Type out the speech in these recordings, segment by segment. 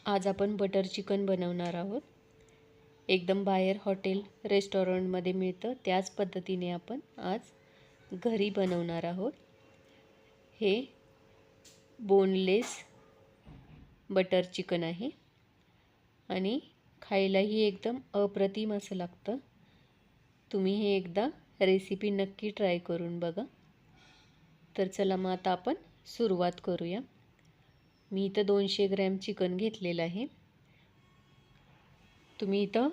आज आपण butter chicken बनवणार आहोत। एकदम बाहेर हॉटेल रेस्टॉरंटमध्ये मिळतं त्याच पद्धतीने आपण आज घरी बनवणार आहोत। हे बोनलेस बटर चिकन आहे आणि खायलाही एकदम अप्रतिम असं लागतं। तुम्ही हे एकदा रेसिपी नक्की ट्राय करून बघा। तर चला मग आता आपण सुरुवात करूया। मी इथं 200 ग्रॅम चिकन घेतलेलं आहे। तुम्ही इथं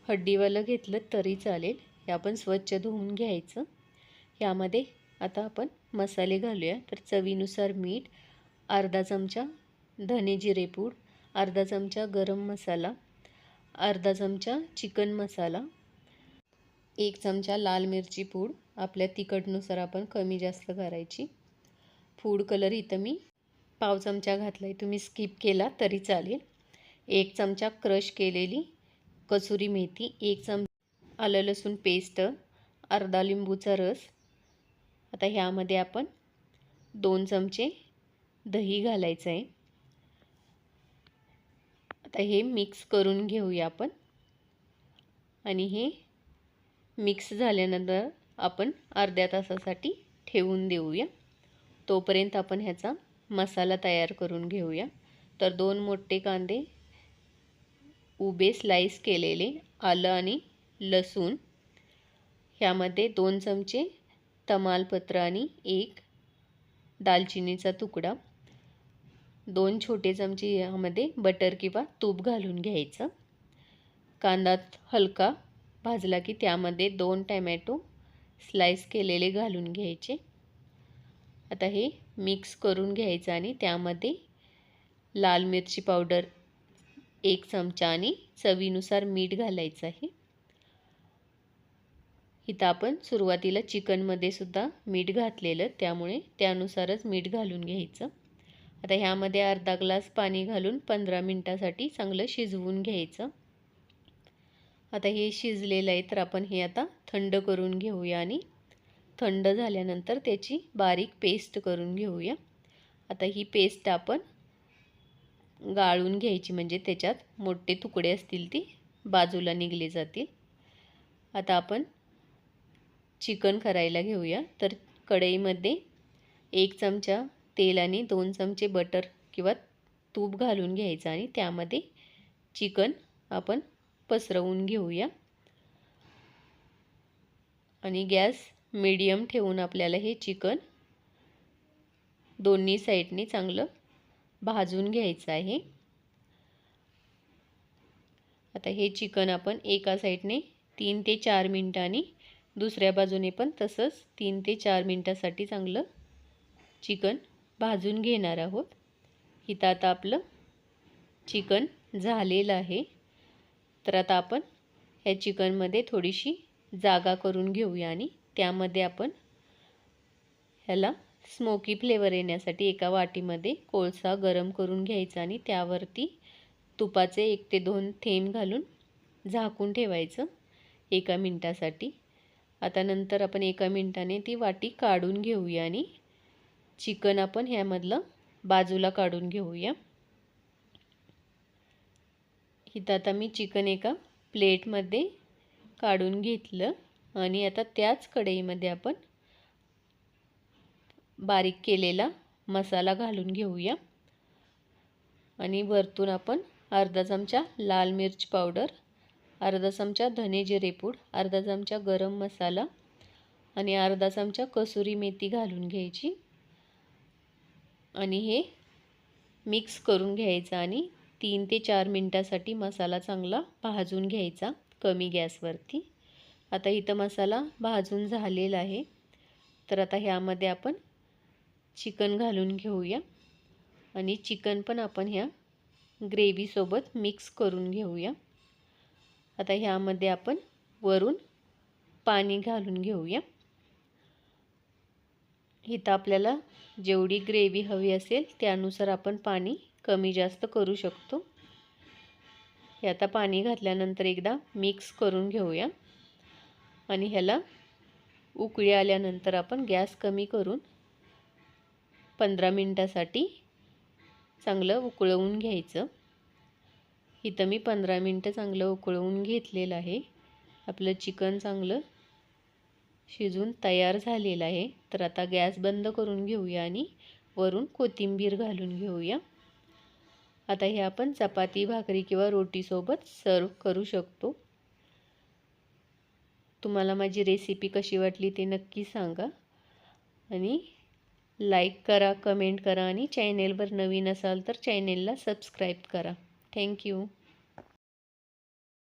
हड्डीवालं घेतलं तरी चालेल। हे आपण स्वच्छ धुवून घ्यायचं। यामध्ये आता आपण मसाले घालूया। तर चवीनुसार मीठ, अर्धा चमचा धने जिरे पूड, अर्धा चमचा गरम मसाला, अर्धा चमचा चिकन मसाला, 1 चमचा लाल मिरची पूड, आपल्या तिखटनुसार आपण कमी जास्त करायची। फूड कलर इथं मी पाव चमचा घातला आहे, तुम्ही स्किप केला तरी चालेल। 1 चमचा क्रश केलेली कसुरी मेथी, 1 चमचा आलं लसूण पेस्ट, अर्धा लिंबूचा रस। आता ह्यामध्ये आपण 2 चमचे दही घालायचं आहे। आता हे मिक्स करून घेऊया आपण आणि हे मिक्स झाल्यानंतर आपण अर्ध्या तासासाठी ठेवून देऊया। तोपर्यंत आपण ह्याचा मसाला तयार करून घेऊया। तर 2 मोठे कांदे उभे स्लाइस केलेले, आलं आणि लसूण, ह्यामध्ये 2 चमचे तमालपत्र आणि 1 दालचिनीचा तुकडा, 2 छोटे चमचे यामध्ये बटर किंवा तूप घालून घ्यायचं। कांदा हलका भाजला की त्यामध्ये 2 टोमॅटो स्लाइस केलेले घालून घ्यायचे। आता हे मिक्स करून घ्यायचं आणि त्यामध्ये लाल मिरची पावडर 1 चमचा आणि चवीनुसार मीठ घालायचं आहे। इथं आपण सुरुवातीला चिकनमध्ये सुद्धा मीठ घातलेलं, त्यामुळे त्यानुसारच मीठ घालून घ्यायचं। आता ह्यामध्ये अर्धा ग्लास पाणी घालून 15 मिनिटासाठी चांगलं शिजवून घ्यायचं। आता हे शिजलेलं आहे, तर आपण हे आता थंड करून घेऊया आणि थंड झाल्यानंतर त्याची बारीक पेस्ट करून घेऊया। आता ही पेस्ट आपण गाळून घ्यायची, म्हणजे त्याच्यात मोठे तुकडे असतील ती बाजूला निघले जातील। आता आपण चिकन करायला घेऊया। तर कढईमध्ये 1 चमचा तेल आणि 2 चमचे बटर किंवा तूप घालून घ्यायचं आणि त्यामध्ये चिकन आपण पसरवून घेऊया आणि गॅस मीडियम ठेवून आपल्याला हे चिकन दोन्ही साईडनी चांगलं भाजून घ्यायचं आहे। आता हे चिकन आपण एका साईडने 3 ते 4 मिनिटांनी, दुसऱ्या बाजूने पण तसंच 3 ते 4 मिनिटासाठी चांगलं चिकन भाजून घेणार आहोत। इथं आता आपलं चिकन झालेलं आहे। तर आता आपण ह्या चिकनमध्ये थोडीशी जागा करून घेऊया आणि त्यामध्ये आपण ह्याला स्मोकी फ्लेवर येण्यासाठी एका वाटीमध्ये कोळसा गरम करून घ्यायचा आणि त्यावरती तुपाचे 1 ते 2 थेंब घालून झाकून ठेवायचं 1 मिनिटासाठी। आता नंतर आपण 1 मिनिटाने ती वाटी काढून घेऊया आणि चिकन आपण ह्यामधलं बाजूला काढून घेऊया। इथं आता मी चिकन एका प्लेटमध्ये काढून घेतलं आणि आता त्याच कढईमध्ये आपण बारीक केलेला मसाला घालून घेऊया आणि वरतून आपण अर्धा चमचा लाल मिर्च पावडर, अर्धा चमचा धने जिरे पूड, अर्धा चमचा गरम मसाला आणि अर्धा चमचा कसुरी मेथी घालून घ्यायची आणि हे मिक्स करून घ्यायचं आणि 3 ते 4 मिनिटासाठी मसाला चांगला भाजून घ्यायचा कमी गॅसवरती। आता इथं मसाला भाजून झालेला आहे। तर आता ह्यामध्ये आपण चिकन घालून घेऊया आणि चिकन पण आपण ह्या ग्रेव्हीसोबत मिक्स करून घेऊया। आता ह्यामध्ये आपण वरून पाणी घालून घेऊया। इथं आपल्याला जेवढी ग्रेव्ही हवी असेल त्यानुसार आपण पाणी कमी जास्त करू शकतो। हे आता पाणी घातल्यानंतर एकदा मिक्स करून घेऊया आणि ह्याला उकळी आल्यानंतर आपण गॅस कमी करून 15 मिनिटासाठी चांगलं उकळवून घ्यायचं। इथं मी 15 मिनटं चांगलं उकळवून घेतलेलं आहे. आपलं चिकन चांगलं शिजून तयार झालेलं आहे. तर आता गॅस बंद करून घेऊया आणि वरून कोथिंबीर घालून घेऊया. आता हे आपण चपाती, भाकरी किंवा रोटीसोबत सर्व करू शकतो. तुम्हाला माझी रेसिपी कशी वाटली ते नक्की सांगा आणि लाईक करा, कमेंट करा आणि चॅनेलवर नवीन असाल तर चॅनेलला सबस्क्राईब करा. थँक्यू.